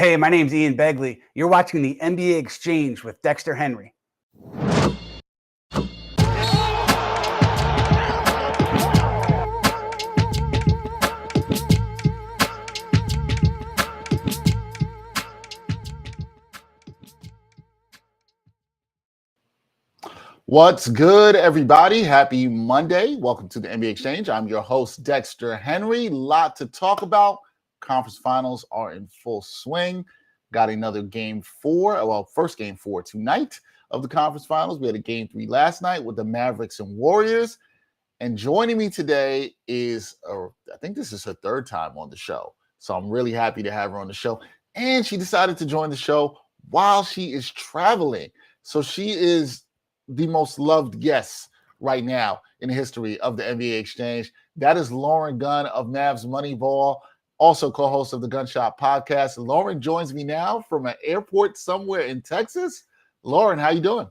Hey, my name's Ian Begley. You're watching the NBA Exchange with Dexter Henry. What's good, everybody? Happy Monday. Welcome to the NBA Exchange. I'm your host, Dexter Henry. Lot to talk about. Conference finals are in full swing. Got another first game four tonight of the conference finals. We had a game 3 last night with the Mavericks and Warriors. And joining me today is, I think this is her third time on the show. So I'm really happy to have her on the show. And she decided to join the show while she is traveling. So she is the most loved guest right now in the history of the NBA Exchange. That is Lauren Gunn of Mavs Moneyball, also co-host of the Gunshot podcast. Lauren joins me now from an airport somewhere in Texas. Lauren, how you doing?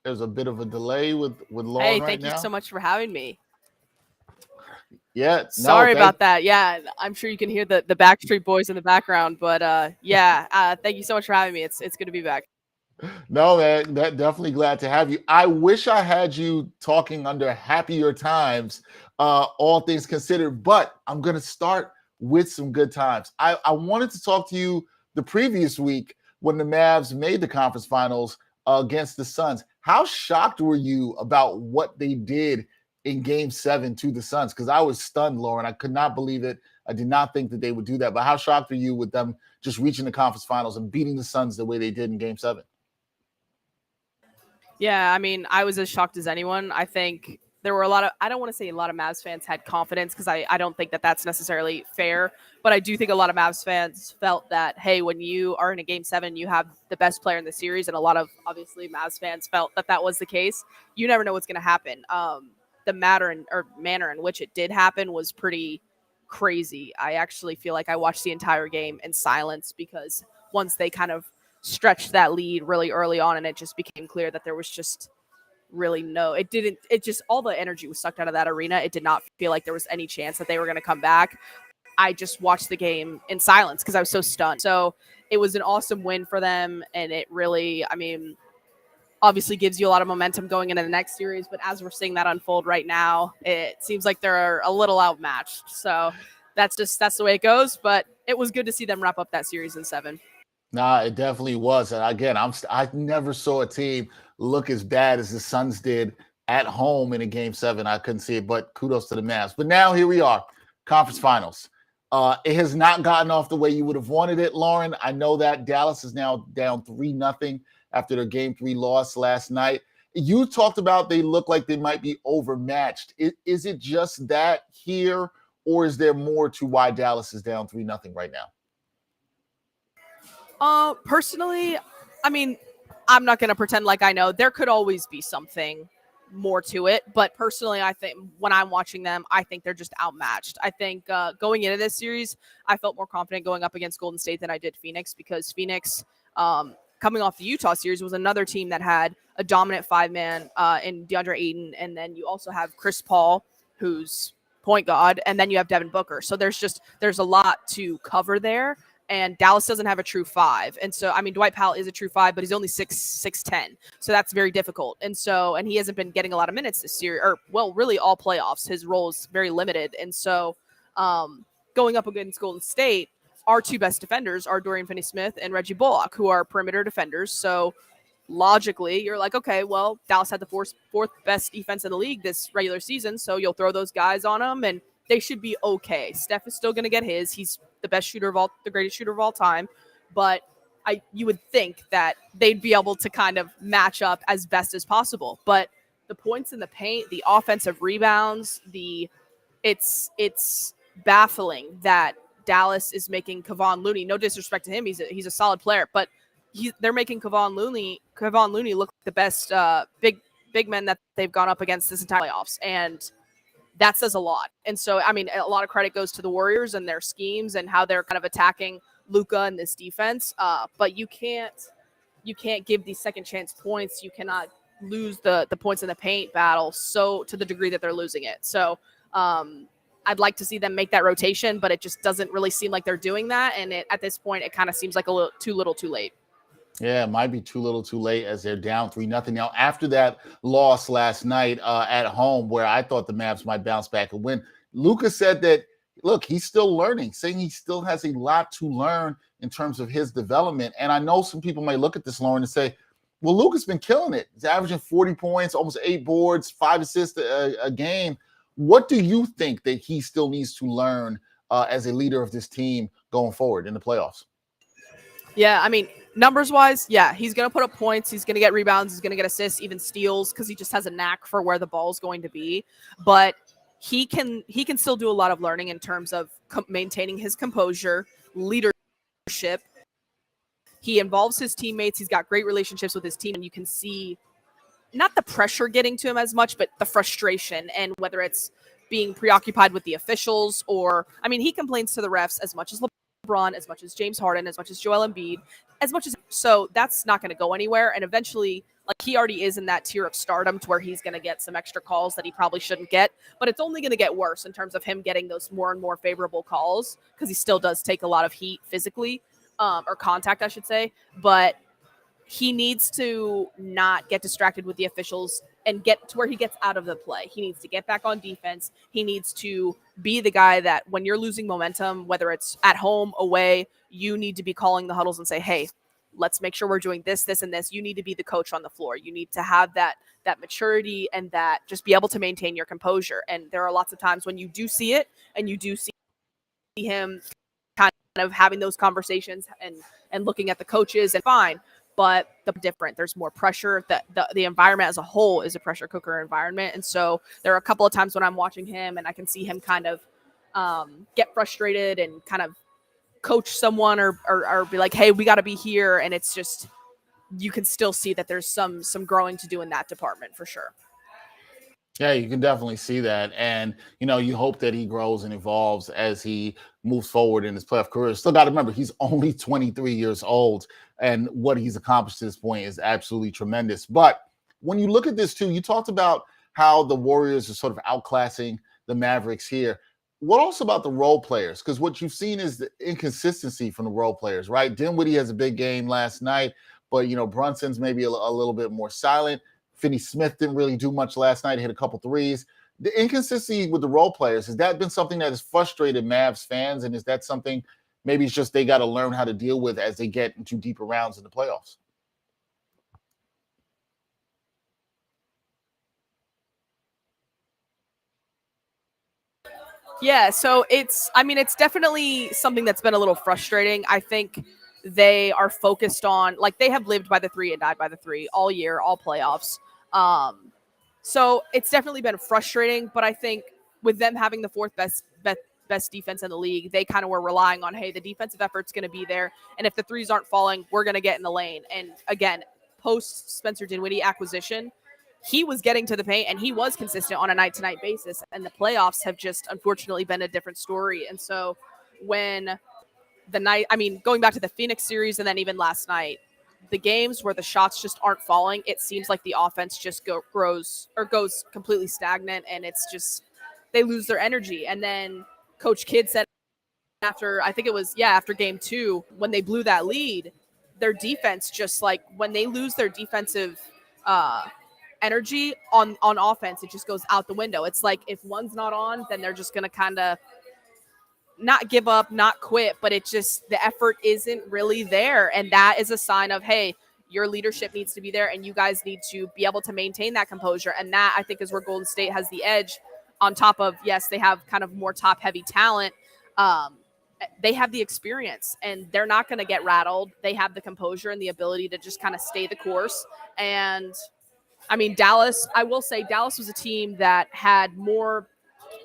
There's a bit of a delay with Lauren right now. Hey, thank you so much for having me. Yeah. Sorry about that. Yeah, I'm sure you can hear the Backstreet Boys in the background, but thank you so much for having me. It's good to be back. No, man, definitely glad to have you. I wish I had you talking under happier times, all things considered, but I'm going to start with some good times. I wanted to talk to you the previous week when the Mavs made the conference finals against the Suns. How shocked were you about what they did in Game 7 to the Suns? Because I was stunned, Lauren. I could not believe it. I did not think that they would do that. But how shocked are you with them just reaching the conference finals and beating the Suns the way they did in Game 7? Yeah, I mean, I was as shocked as anyone. I think there were I don't want to say a lot of Mavs fans had confidence because I don't think that that's necessarily fair. But I do think a lot of Mavs fans felt that, hey, when you are in a Game 7, you have the best player in the series. And a lot of, obviously, Mavs fans felt that was the case. You never know what's going to happen. The manner in which it did happen was pretty crazy. I actually feel like I watched the entire game in silence because once they kind of stretched that lead really early on and it just became clear that there was just really all the energy was sucked out of that arena. It did not feel like there was any chance that they were going to come back. I just watched the game in silence because I was so stunned. So it was an awesome win for them. And it really, obviously gives you a lot of momentum going into the next series. But as we're seeing that unfold right now, it seems like they're a little outmatched. So that's the way it goes. But it was good to see them wrap up that series in 7. Nah, it definitely was. And again, I never saw a team look as bad as the Suns did at home in a Game 7. I couldn't see it, but kudos to the Mavs. But now here we are, conference finals. It has not gotten off the way you would have wanted it, Lauren. I know that Dallas is now down 3-0 after their Game 3 loss last night. You talked about they look like they might be overmatched. Is it just that here, or is there more to why Dallas is down 3-0 right now? Personally, I'm not going to pretend like I know. There could always be something more to it. But personally, I think when I'm watching them, I think they're just outmatched. I think going into this series, I felt more confident going up against Golden State than I did Phoenix because Phoenix, coming off the Utah series, was another team that had a dominant 5-man in DeAndre Ayton. And then you also have Chris Paul, who's point guard, and then you have Devin Booker. So there's a lot to cover there. And Dallas doesn't have a true 5. And so, Dwight Powell is a true 5, but he's only 6'10". So that's very difficult. And he hasn't been getting a lot of minutes this year, really all playoffs. His role is very limited. And so going up against Golden State, our 2 best defenders are Dorian Finney-Smith and Reggie Bullock, who are perimeter defenders. So logically, you're like, okay, well, Dallas had the fourth best defense in the league this regular season. So you'll throw those guys on them and they should be okay. Steph is still going to get his. He's the greatest shooter of all time. But you would think that they'd be able to kind of match up as best as possible. But the points in the paint, the offensive rebounds, it's baffling that Dallas is making Kevon Looney. No disrespect to him, he's a solid player, but they're making Kevon Looney look like the best big men that they've gone up against this entire playoffs, and that says a lot. And so, a lot of credit goes to the Warriors and their schemes and how they're kind of attacking Luka and this defense. But you can't give these second chance points. You cannot lose the points in the paint battle so to the degree that they're losing it. So I'd like to see them make that rotation, but it just doesn't really seem like they're doing that. And at this point, it kind of seems like a little too late. Yeah, it might be too little too late as they're down 3-0. Now, after that loss last night at home, where I thought the Mavs might bounce back and win, Luka said that, look, he's still learning, saying he still has a lot to learn in terms of his development. And I know some people might look at this, Lauren, and say, well, Luka's been killing it. He's averaging 40 points, almost 8 boards, 5 assists a game. What do you think that he still needs to learn as a leader of this team going forward in the playoffs? Yeah, I mean, numbers wise, yeah, he's going to put up points. He's going to get rebounds. He's going to get assists, even steals, because he just has a knack for where the ball is going to be. But he can still do a lot of learning in terms of maintaining his composure, leadership. He involves his teammates. He's got great relationships with his team, and you can see not the pressure getting to him as much, but the frustration, and whether it's being preoccupied with the officials or, I mean, he complains to the refs as much as LeBron, as much as James Harden, as much as Joel Embiid, so that's not going to go anywhere. And eventually, like, he already is in that tier of stardom to where he's going to get some extra calls that he probably shouldn't get, but it's only going to get worse in terms of him getting those more and more favorable calls, because he still does take a lot of heat physically, or contact, I should say. But he needs to not get distracted with the officials and get to where he gets out of the play. He needs to get back on defense. He needs to be the guy that when you're losing momentum, whether it's at home, away, you need to be calling the huddles and say, hey, let's make sure we're doing this, this, and this. You need to be the coach on the floor. You need to have that maturity and that just be able to maintain your composure. And there are lots of times when you do see it and you do see him kind of having those conversations and looking at the coaches, and fine. But different. There's more pressure. The environment as a whole is a pressure cooker environment. And so there are a couple of times when I'm watching him and I can see him kind of get frustrated and kind of coach someone or be like, hey, we got to be here. And it's just, you can still see that there's some growing to do in that department for sure. Yeah, you can definitely see that. And, you hope that he grows and evolves as he moves forward in his playoff career. Still got to remember, he's only 23 years old, and what he's accomplished to this point is absolutely tremendous. But when you look at this too, you talked about how the Warriors are sort of outclassing the Mavericks here. What also about the role players? Because what you've seen is the inconsistency from the role players, right? Dinwiddie has a big game last night, but, Brunson's maybe a little bit more silent. Finney Smith didn't really do much last night. He hit a couple threes. The inconsistency with the role players, has that been something that has frustrated Mavs fans? And is that something maybe it's just they got to learn how to deal with as they get into deeper rounds in the playoffs? Yeah, so it's definitely something that's been a little frustrating. I think they are focused on, like, they have lived by the three and died by the three all year, all playoffs. So it's definitely been frustrating, but I think with them having the fourth best defense in the league, they kind of were relying on, hey, the defensive effort's going to be there, and if the threes aren't falling, we're going to get in the lane. And again, post Spencer Dinwiddie acquisition, he was getting to the paint and he was consistent on a night-to-night basis, and the playoffs have just unfortunately been a different story. And so when going back to the Phoenix series and then even last night, the games where the shots just aren't falling, it seems like the offense just goes completely stagnant, and it's just, they lose their energy. And then Coach Kidd said after game 2, when they blew that lead, their defense just, like, when they lose their defensive energy on offense, it just goes out the window. It's like if one's not on, then they're just going to kind of not give up, not quit, but it just, the effort isn't really there. And that is a sign of, hey, your leadership needs to be there and you guys need to be able to maintain that composure. And that, I think, is where Golden State has the edge, on top of, yes, they have kind of more top heavy talent. They have the experience and they're not going to get rattled. They have the composure and the ability to just kind of stay the course. And I mean, Dallas, I will say Dallas was a team that had more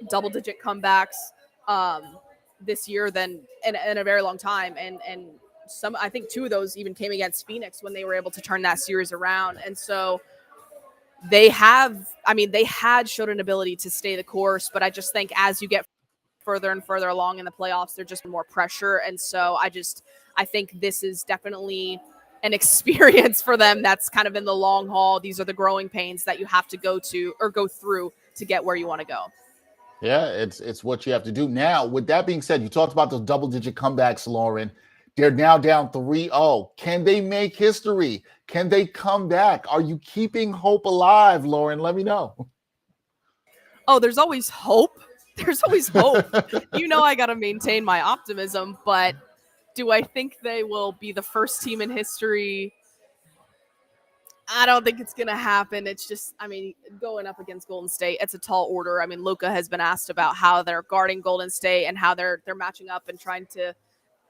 double-digit comebacks this year than in a very long time. And some, I think 2 of those even came against Phoenix when they were able to turn that series around. And so they had showed an ability to stay the course, but I just think as you get further and further along in the playoffs, there's just more pressure. And so I think this is definitely an experience for them that's kind of in the long haul. These are the growing pains that you have to go through to get where you want to go. Yeah, it's what you have to do. Now, with that being said, you talked about those double-digit comebacks, Lauren. They're now down 3-0. Can they make history? Can they come back? Are you keeping hope alive, Lauren? Let me know. Oh, there's always hope. There's always hope. I got to maintain my optimism, but do I think they will be the first team in history? I don't think it's going to happen. It's just, going up against Golden State, it's a tall order. Luka has been asked about how they're guarding Golden State and how they're matching up and trying to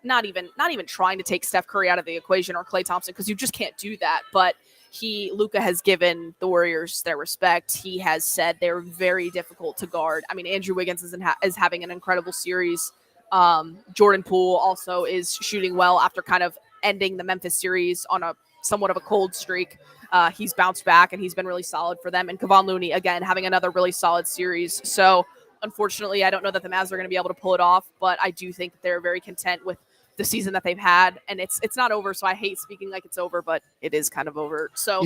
not even trying to take Steph Curry out of the equation or Klay Thompson, because you just can't do that. But Luka has given the Warriors their respect. He has said they're very difficult to guard. Andrew Wiggins is having an incredible series. Jordan Poole also is shooting well after kind of ending the Memphis series on a somewhat of a cold streak. He's bounced back and he's been really solid for them. And Kevon Looney, again, having another really solid series. So unfortunately, I don't know that the Mavs are going to be able to pull it off, but I do think that they're very content with the season that they've had, and it's not over. So I hate speaking like it's over, but it is kind of over. So,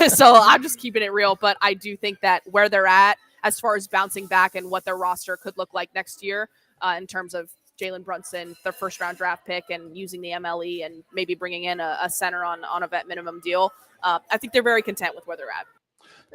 so I'm just keeping it real. But I do think that where they're at, as far as bouncing back and what their roster could look like next year, in terms of Jalen Brunson, their first round draft pick, and using the MLE and maybe bringing in a center on a vet minimum deal, I think they're very content with where they're at.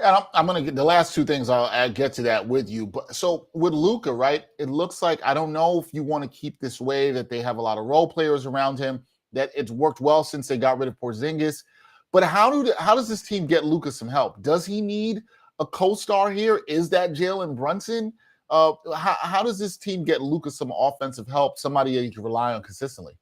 And I'm going to get the last two things. I'll get to that with you. But so with Luka, right, it looks like, I don't know if you want to keep this way, that they have a lot of role players around him, that it's worked well since they got rid of Porzingis. But how does this team get Luka some help? Does he need a co-star here? Is that Jalen Brunson? How does this team get Luka some offensive help, somebody that you can rely on consistently?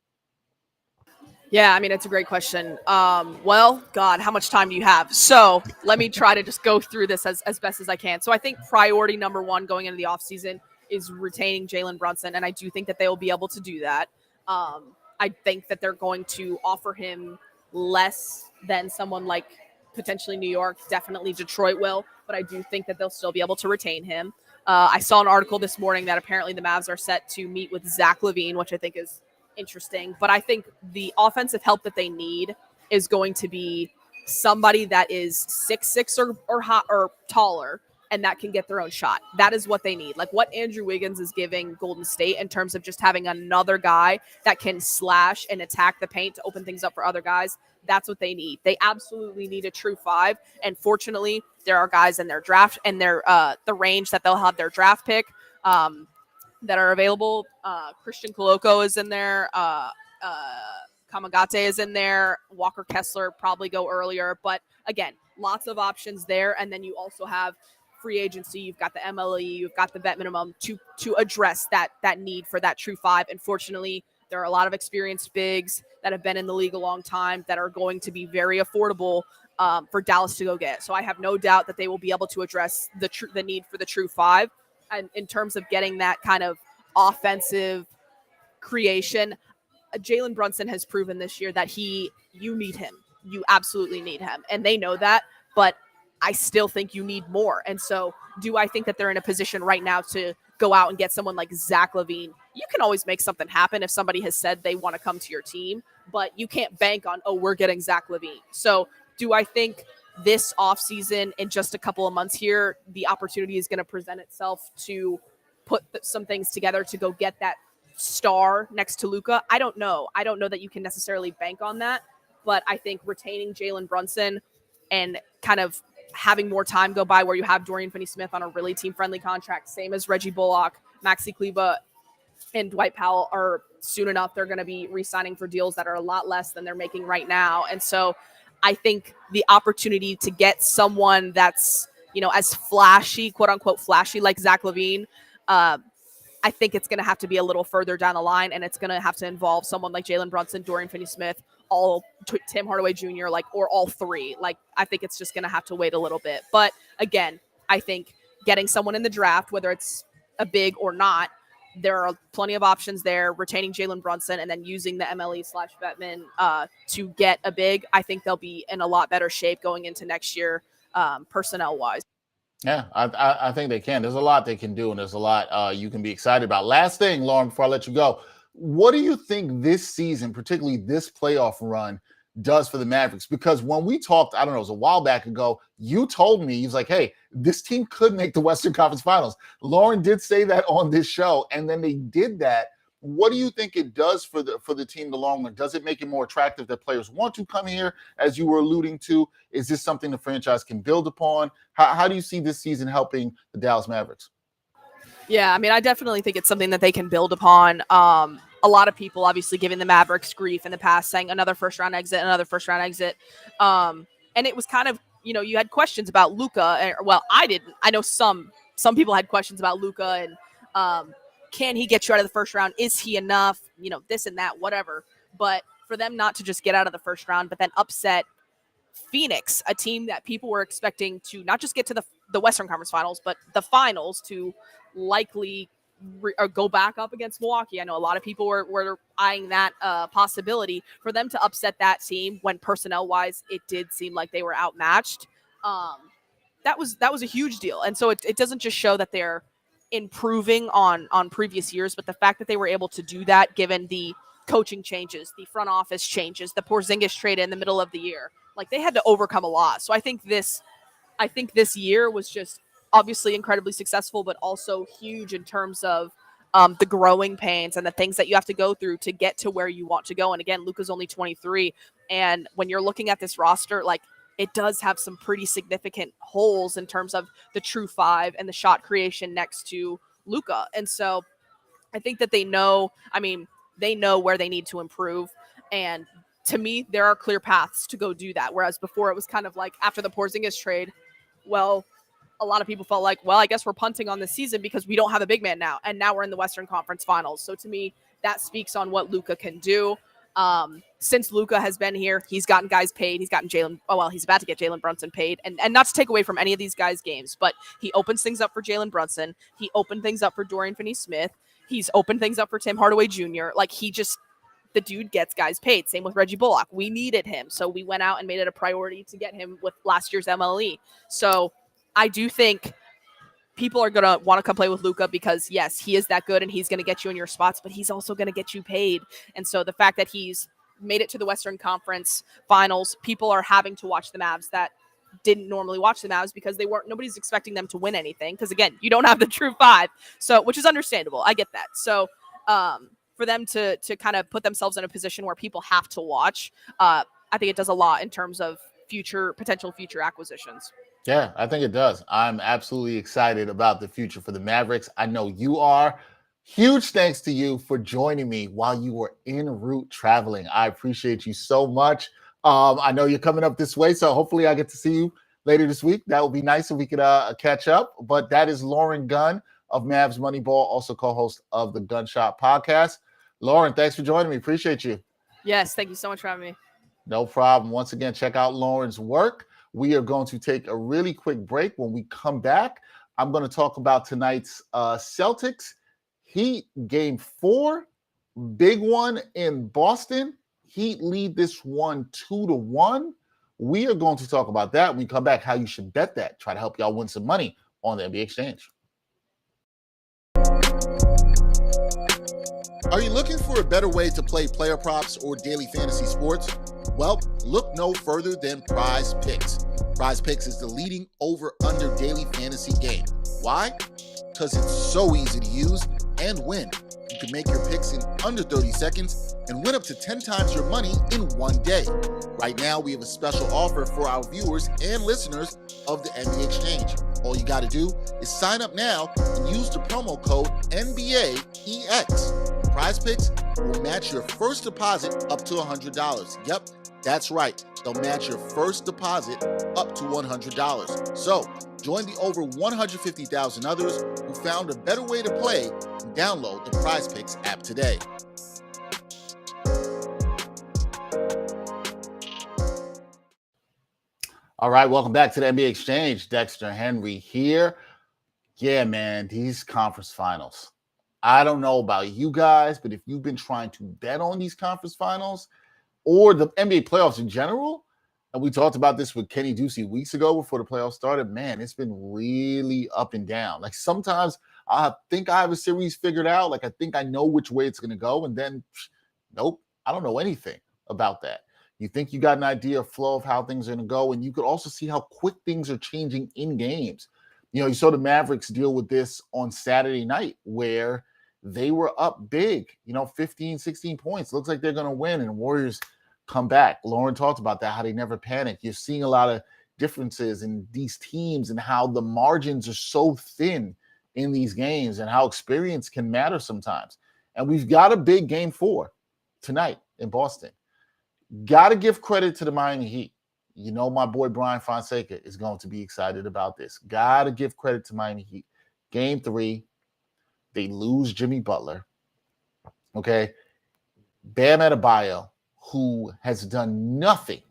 Yeah, it's a great question. Well, God, how much time do you have? So let me try to just go through this as best as I can. So I think priority number one going into the offseason is retaining Jalen Brunson, and I do think that they will be able to do that. I think that they're going to offer him less than someone like potentially New York, definitely Detroit will, but I do think that they'll still be able to retain him. I saw an article this morning that apparently the Mavs are set to meet with Zach LaVine, which I think is interesting, but I think the offensive help that they need is going to be somebody that is 6'6" or taller, and that can get their own shot. That is what they need. Like what Andrew Wiggins is giving Golden State in terms of just having another guy that can slash and attack the paint to open things up for other guys. That's what they need. They absolutely need a true five. And fortunately, there are guys in their draft and their the range that they'll have their draft pick that are available. Christian Koloko is in there. Kamagate is in there. Walker Kessler probably go earlier. But again, lots of options there. And then you also have free agency. You've got the MLE. You've got the vet minimum to address that need for that true five. And fortunately, there are a lot of experienced bigs that have been in the league a long time that are going to be very affordable for Dallas to go get. So I have no doubt that they will be able to address the need for the true five. And in terms of getting that kind of offensive creation, Jalen Brunson has proven this year that you need him. You absolutely need him. And they know that, but I still think you need more. And so do I think that they're in a position right now to go out and get someone like Zach LaVine? You can always make something happen if somebody has said they want to come to your team, but you can't bank on, we're getting Zach LaVine. So do I think this offseason, in just a couple of months here, the opportunity is going to present itself to put some things together to go get that star next to Luka? I don't know. I don't know that you can necessarily bank on that, but I think retaining Jalen Brunson and kind of having more time go by where you have Dorian Finney-Smith on a really team-friendly contract, same as Reggie Bullock, Maxi Kleber, and Dwight Powell are soon enough. They're going to be re-signing for deals that are a lot less than they're making right now. And so I think the opportunity to get someone that's, as flashy, quote unquote, flashy like Zach LaVine, I think it's going to have to be a little further down the line, and it's going to have to involve someone like Jalen Brunson, Dorian Finney-Smith, Tim Hardaway Jr., or all three. I think it's just going to have to wait a little bit. But again, I think getting someone in the draft, whether it's a big or not, there are plenty of options there. Retaining Jalen Brunson and then using the MLE/Vetman to get a big, I think they'll be in a lot better shape going into next year, personnel-wise. Yeah, I think they can. There's a lot they can do, and there's a lot you can be excited about. Last thing, Lauren, before I let you go, what do you think this season, particularly this playoff run, does for the Mavericks. Because when we talked, I don't know, it was a while back ago, you told me, he's like, hey, this team could make the Western Conference Finals. Lauren did say that on this show, and then they did that. What do you think it does for the team in the long run? Does it make it more attractive that players want to come here, as you were alluding to? Is this something the franchise can build upon? How do you see this season helping the Dallas Mavericks? Yeah, I mean, I definitely think it's something that they can build upon. A lot of people obviously giving the Mavericks grief in the past, saying another first-round exit. And it was kind of, you had questions about Luka. Well, I didn't. I know some people had questions about Luka and can he get you out of the first round? Is he enough? This and that, whatever. But for them not to just get out of the first round, but then upset Phoenix, a team that people were expecting to not just get to the Western Conference Finals, but the finals, to likely go back up against Milwaukee. I know a lot of people were eyeing that possibility. For them to upset that team when personnel-wise it did seem like they were outmatched, that was a huge deal. And so it doesn't just show that they're improving on previous years, but the fact that they were able to do that given the coaching changes, the front office changes, the Porzingis trade in the middle of the year, like they had to overcome a lot. So I think this year was just obviously incredibly successful, but also huge in terms of the growing pains and the things that you have to go through to get to where you want to go. And again, Luka's only 23. And when you're looking at this roster, like it does have some pretty significant holes in terms of the true five and the shot creation next to Luka. And so I think that they know where they need to improve. And to me, there are clear paths to go do that. Whereas before it was kind of like after the Porzingis trade, well, a lot of people felt like, well, I guess we're punting on the season because we don't have a big man now. And now we're in the Western Conference Finals. So to me, that speaks on what Luka can do. Since Luka has been here, he's gotten guys paid. He's gotten he's about to get Jalen Brunson paid. And not to take away from any of these guys' games, but he opens things up for Jalen Brunson. He opened things up for Dorian Finney-Smith. He's opened things up for Tim Hardaway Jr. Like the dude gets guys paid. Same with Reggie Bullock. We needed him. So we went out and made it a priority to get him with last year's MLE. So I do think people are going to want to come play with Luka because, yes, he is that good and he's going to get you in your spots, but he's also going to get you paid. And so the fact that he's made it to the Western Conference Finals, people are having to watch the Mavs that didn't normally watch the Mavs because nobody's expecting them to win anything. Because, again, you don't have the true five, so which is understandable. I get that. So for them to kind of put themselves in a position where people have to watch, I think it does a lot in terms of potential future acquisitions. Yeah, I think it does. I'm absolutely excited about the future for the Mavericks. I know you are. Huge thanks to you for joining me while you were en route traveling. I appreciate you so much. I know you're coming up this way, so hopefully I get to see you later this week. That would be nice if we could catch up. But that is Lauren Gunn of Mavs Moneyball, also co-host of the Gunshot podcast. Lauren, thanks for joining me. Appreciate you. Yes, thank you so much for having me. No problem. Once again, check out Lauren's work. We are going to take a really quick break. When we come back, I'm going to talk about tonight's Celtics Heat Game 4. Big one in Boston. Heat lead this one 2-1. We are going to talk about that when we come back, how you should bet that. Try to help y'all win some money on the NBA Exchange. Are you looking for a better way to play player props or daily fantasy sports? Well, look no further than Prize Picks. Prize Picks is the leading over-under daily fantasy game. Why? Because it's so easy to use and win. You can make your picks in under 30 seconds and win up to 10 times your money in one day. Right now, we have a special offer for our viewers and listeners of the NBA Exchange. All you got to do is sign up now and use the promo code NBAEX. Prize Picks will match your first deposit up to $100. Yep, that's right. They'll match your first deposit up to $100. So join the over 150,000 others who found a better way to play and download the Prize Picks app today. All right, welcome back to the NBA Exchange. Dexter Henry here. Yeah, man, these conference finals. I don't know about you guys, but if you've been trying to bet on these conference finals or the NBA playoffs in general, and we talked about this with Kenny Ducey weeks ago before the playoffs started, man, it's been really up and down. Like sometimes I think I have a series figured out. Like I think I know which way it's going to go. And then, nope, I don't know anything about that. You think you got an idea of flow of how things are going to go, and you could also see how quick things are changing in games. You saw the Mavericks deal with this on Saturday night where they were up big, 15, 16 points. Looks like they're going to win, and Warriors come back. Lauren talked about that, how they never panic. You're seeing a lot of differences in these teams and how the margins are so thin in these games and how experience can matter sometimes. And we've got a big game 4 tonight in Boston. Got to give credit to the Miami Heat. My boy Brian Fonseca is going to be excited about this. Got to give credit to Miami Heat. Game 3, they lose Jimmy Butler. Okay. Bam Adebayo, who has done nothing,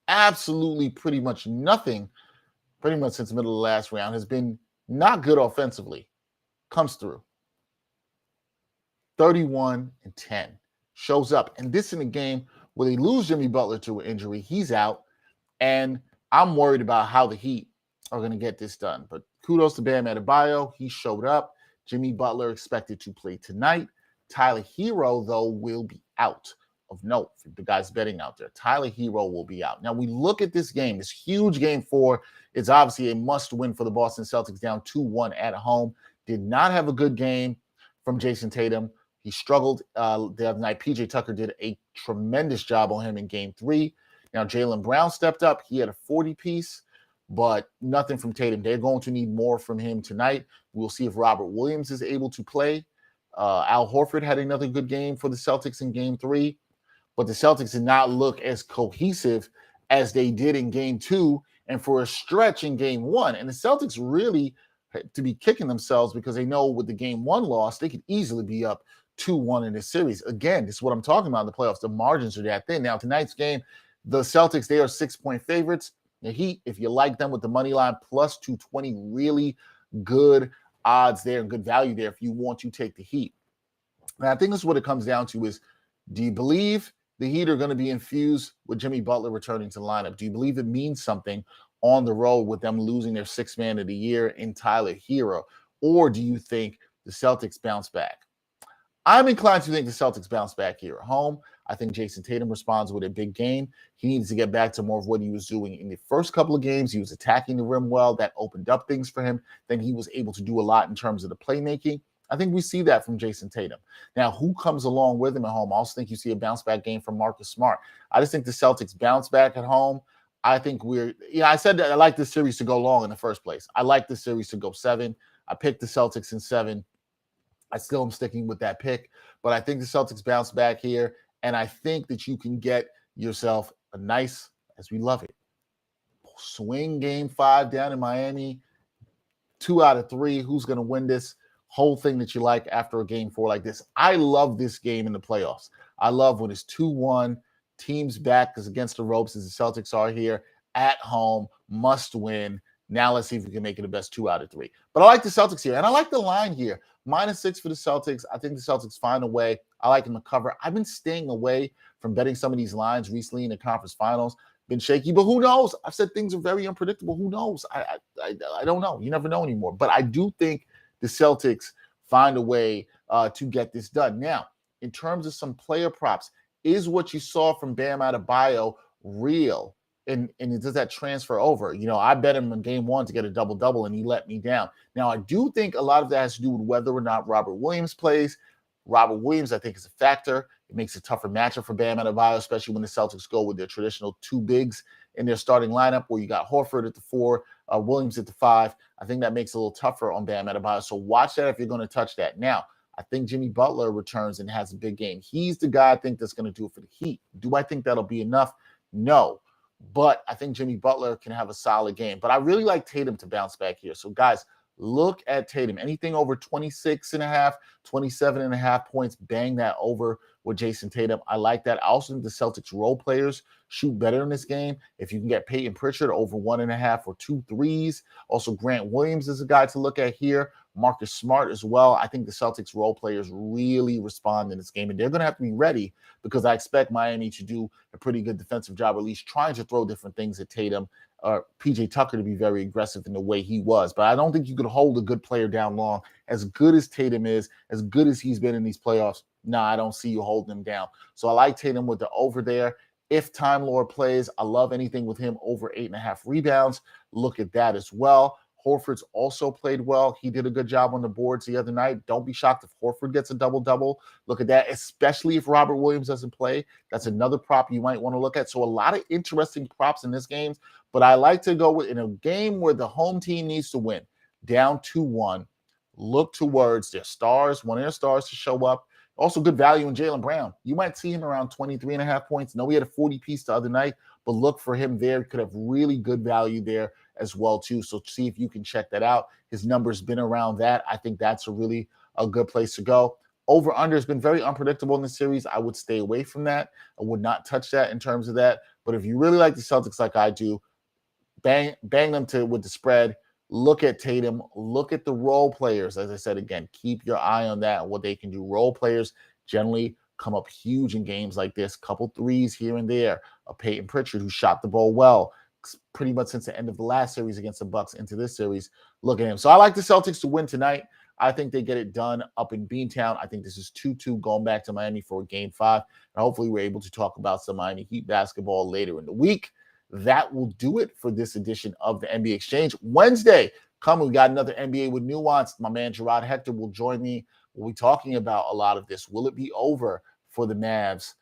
absolutely pretty much nothing, pretty much since the middle of the last round, has been not good offensively, comes through. 31 and 10. Shows up. And this in a game where they lose Jimmy Butler to an injury. He's out. And I'm worried about how the Heat are going to get this done. But kudos to Bam Adebayo. He showed up. Jimmy Butler expected to play tonight. Tyler Hero, though, will be out. Of note for the guys betting out there. Tyler Hero will be out. Now we look at this game, this huge game 4. It's obviously a must-win for the Boston Celtics, down 2-1 at home. Did not have a good game from Jason Tatum. He struggled the other night. PJ Tucker did a tremendous job on him in game 3. Now Jaylen Brown stepped up. He had a 40-piece, but nothing from Tatum. They're going to need more from him tonight. We'll see if Robert Williams is able to play. Al Horford had another good game for the Celtics in game 3. But the Celtics did not look as cohesive as they did in game 2 and for a stretch in game 1. And the Celtics really had to be kicking themselves because they know with the game 1 loss, they could easily be up 2-1 in this series. Again, this is what I'm talking about in the playoffs. The margins are that thin. Now, tonight's game, the Celtics, they are 6-point favorites. The Heat, if you like them with the money line, plus 220, really good odds there and good value there if you want to take the Heat. And I think this is what it comes down to is, do you believe the Heat are going to be infused with Jimmy Butler returning to the lineup? Do you believe it means something on the road with them losing their 6th man of the year in Tyler Hero? Or do you think the Celtics bounce back? I'm inclined to think the Celtics bounce back here at home. I think Jason Tatum responds with a big game. He needs to get back to more of what he was doing in the first couple of games. He was attacking the rim well. That opened up things for him. Then he was able to do a lot in terms of the playmaking. I think we see that from Jason Tatum. Now, who comes along with him at home? I also think you see a bounce-back game from Marcus Smart. I just think the Celtics bounce back at home. I think I said that I like this series to go long in the first place. I like this series to go 7. I picked the Celtics in 7. I still am sticking with that pick. But I think the Celtics bounce back here, and I think that you can get yourself a nice, as we love it, swing game 5 down in Miami. 2 out of 3. Who's going to win this? Whole thing that you like after a game 4 like this. I love this game in the playoffs. I love when it's 2-1, teams back as against the ropes as the Celtics are here at home, must win. Now let's see if we can make it the best 2 out of 3. But I like the Celtics here, and I like the line here. -6 for the Celtics. I think the Celtics find a way. I like them to cover. I've been staying away from betting some of these lines recently in the conference finals. Been shaky, but who knows? I've said things are very unpredictable. Who knows? I don't know. You never know anymore. But I do think the Celtics find a way to get this done. Now, in terms of some player props, is what you saw from Bam Adebayo real? And does that transfer over? I bet him in game 1 to get a double-double, and he let me down. Now, I do think a lot of that has to do with whether or not Robert Williams plays. Robert Williams, I think, is a factor. It makes it a tougher matchup for Bam Adebayo, especially when the Celtics go with their traditional 2 bigs in their starting lineup, where you got Horford at the 4, Williams at the 5. I think that makes it a little tougher on Bam Adebayo. So watch that if you're going to touch that. Now, I think Jimmy Butler returns and has a big game. He's the guy I think that's going to do it for the Heat. Do I think that'll be enough? No. But I think Jimmy Butler can have a solid game. But I really like Tatum to bounce back here. So, guys, look at Tatum. Anything over 26.5, 27.5 points, bang that over with Jason Tatum. I like that. I also think the Celtics role players shoot better in this game. If you can get Peyton Pritchard over 1.5 or 2 threes. Also, Grant Williams is a guy to look at here. Marcus Smart as well. I think the Celtics role players really respond in this game, and they're going to have to be ready because I expect Miami to do a pretty good defensive job, or at least trying to throw different things at Tatum, or PJ Tucker to be very aggressive in the way he was. But I don't think you could hold a good player down long. As good as Tatum is, as good as he's been in these playoffs, I don't see you holding him down. So I like Tatum with the over there. If Time Lord plays, I love anything with him over 8.5 rebounds. Look at that as well. Horford's also played well. He did a good job on the boards the other night. Don't be shocked if Horford gets a double-double. Look at that, especially if Robert Williams doesn't play. That's another prop you might want to look at. So a lot of interesting props in this game, but I like to go with in a game where the home team needs to win, down 2-1, look towards their stars, one of their stars to show up. Also good value in Jaylen Brown. You might see him around 23.5 points. No, he had a 40-piece the other night, but look for him there. He could have really good value there as well, too. So see if you can check that out. His number's been around that. I think that's a good place to go. Over-under has been very unpredictable in the series. I would stay away from that. I would not touch that in terms of that. But if you really like the Celtics like I do, bang them with the spread. Look at Tatum. Look at the role players. As I said, again, keep your eye on that and what they can do. Role players generally come up huge in games like this. Couple threes here and there. A Peyton Pritchard who shot the ball well pretty much since the end of the last series against the Bucks into this series. Look at him. So I like the Celtics to win tonight. I think they get it done up in Beantown. I think this is 2-2 going back to Miami for Game 5. And hopefully we're able to talk about some Miami Heat basketball later in the week. That will do it for this edition of the NBA Exchange. Wednesday, coming, we got another NBA with nuance. My man Gerard Hector will join me. We'll be talking about a lot of this. Will it be over for the Mavs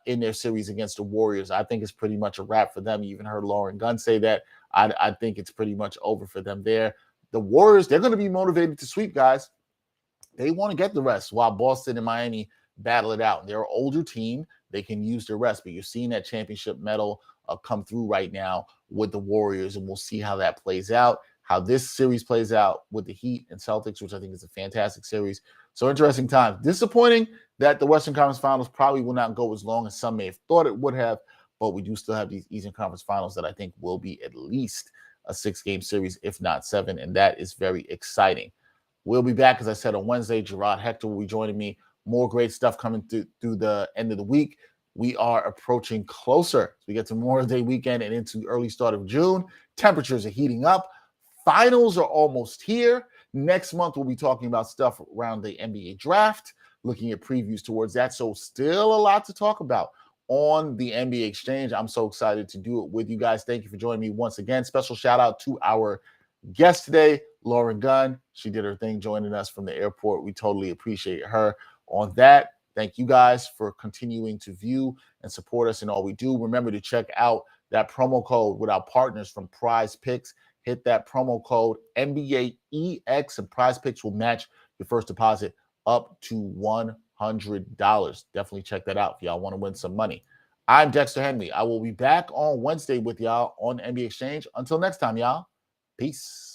in their series against the Warriors? I think it's pretty much a wrap for them. You even heard Lauren Gunn say that. I think it's pretty much over for them there. The Warriors, they're going to be motivated to sweep, guys. They want to get the rest while Boston and Miami battle it out. They're an older team. They can use the rest, but you're seeing that championship medal come through right now with the Warriors, and we'll see how that plays out, how this series plays out with the Heat and Celtics, which I think is a fantastic series. So interesting times. Disappointing that the Western Conference Finals probably will not go as long as some may have thought it would have, but we do still have these Eastern Conference Finals that I think will be at least a 6-game series, if not 7, and that is very exciting. We'll be back, as I said, on Wednesday. Gerard Hector will be joining me. More great stuff coming through the end of the week. We are approaching closer. We get to Memorial Day weekend and into early start of June. Temperatures are heating up. Finals are almost here. Next month, we'll be talking about stuff around the NBA draft, looking at previews towards that. So still a lot to talk about on the NBA Exchange. I'm so excited to do it with you guys. Thank you for joining me once again. Special shout out to our guest today, Lauren Gunn. She did her thing joining us from the airport. We totally appreciate her on that. Thank you guys for continuing to view and support us in all we do. Remember to check out that promo code with our partners from Prize Picks. Hit that promo code NBAEX, and Prize Picks will match your first deposit up to $100. Definitely check that out if y'all want to win some money. I'm Dexter Henry. I will be back on Wednesday with y'all on NBA Exchange. Until next time, y'all. Peace.